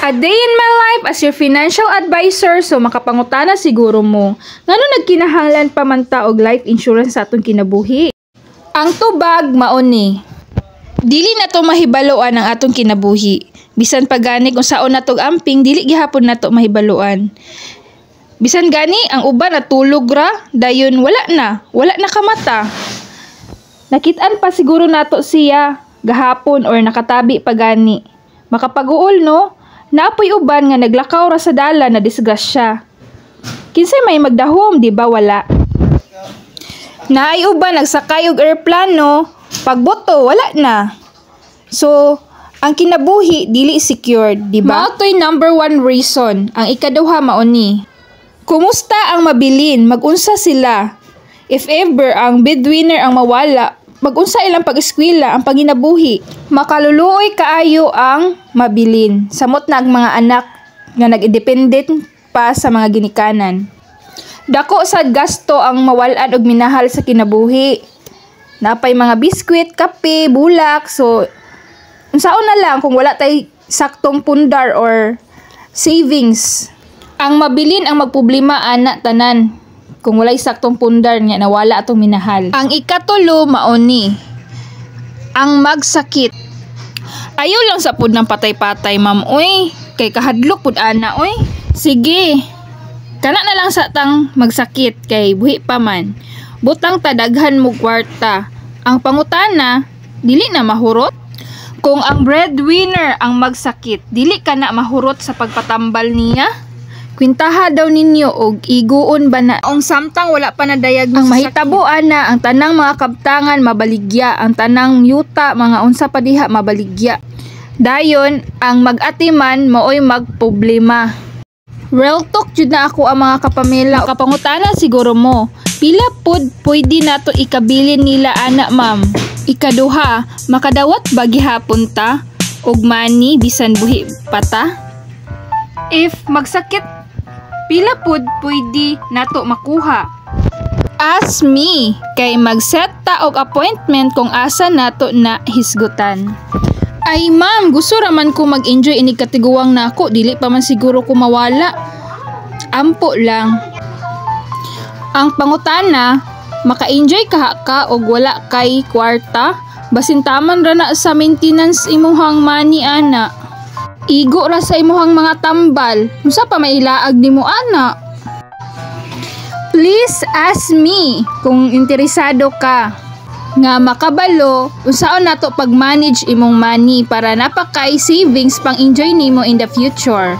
A day in my life as your financial advisor, so makapangutana siguro mo. Ngano nagkinahanglan pa man ta og life insurance sa atong kinabuhi? Ang tubag mao ni. Dili na to mahibaloan ang atong kinabuhi. Bisan pa gani kung saon natog amping, dili gihapon nato mahibaloan. Bisan gani ang uban natulog ra, dayon wala na kamata. Nakit-an pa siguro nato siya gahapon or nakatabi pa gani. Makapag-uol no, naapoy uban nga naglakaw ra sa dala na disgrasya. Kinsay may magdahom, di ba wala? Naay uban nagsakay og eroplano, pagboto wala na. So, ang kinabuhi dili secured, di ba? Mao toy number 1 reason. Ang ikaduha mao ni. Kumusta ang mabilin? Magunsa sila. If ever ang breadwinner ang mawala, magunsa ilang pag-eskwela ang panginabuhi. Makaluluoy kaayo ang mabilin. Samot na ang mga anak nga nag-independent pa sa mga ginikanan. Dako sad gasto ang mawalan og minahal sa kinabuhi. Napay mga biskwit, kape, bulak, so unsaon na lang kung wala tay saktong pundar or savings. Ang mabilin ang magproblema ana tanan. Kung walay saktong pundar niya nawala atong minahal. Ang ikatulo mao ni ang magsakit. Ayaw lang sa pud ng patay-patay ma'am oy. Kay kahadlok pud ana oy. Sige. Kana na lang sa tang magsakit kay buhi pa man. Butang tadaghan mo kwarta. Ang pangutana dili na mahurot. Kung ang breadwinner ang magsakit, dili ka na mahurot sa pagpatambal niya. Kwintaha daw ninyo og iguon ba na ang samtang wala pa na diagnose. Ang mahitabuan na ang tanang mga kabtangan mabaligya, ang tanang yuta mga unsa pa diha mabaligya. Dayon ang mag-atiman maoy magproblema. Real talk jud na ako ang mga kapamilya. Kapangutana siguro mo, pila pud pwede nato ikabilin nila ana ma'am? Ikaduha, makadawat ba gihapon ta og money bisan buhi pata? If magsakit, pila pud pwede nato makuha? Ask me, kay mag-set ta og appointment kung asa nato na hisgutan. Ay ma'am, gusto raman ko mag-enjoy ini katiguang nako, dili pa man siguro ko mawala. Ampo lang. Ang pangutana, maka-enjoy ka og wala kay kwarta, basin taman ra na sa maintenance imuhang money ana. Igo ra sa imuhang mga tambal, unsa pa may ilaag nimo ana? Please ask me kung interesado ka nga makabalo unsaon nato pag-manage imong money para napakay savings pang enjoy nimo in the future.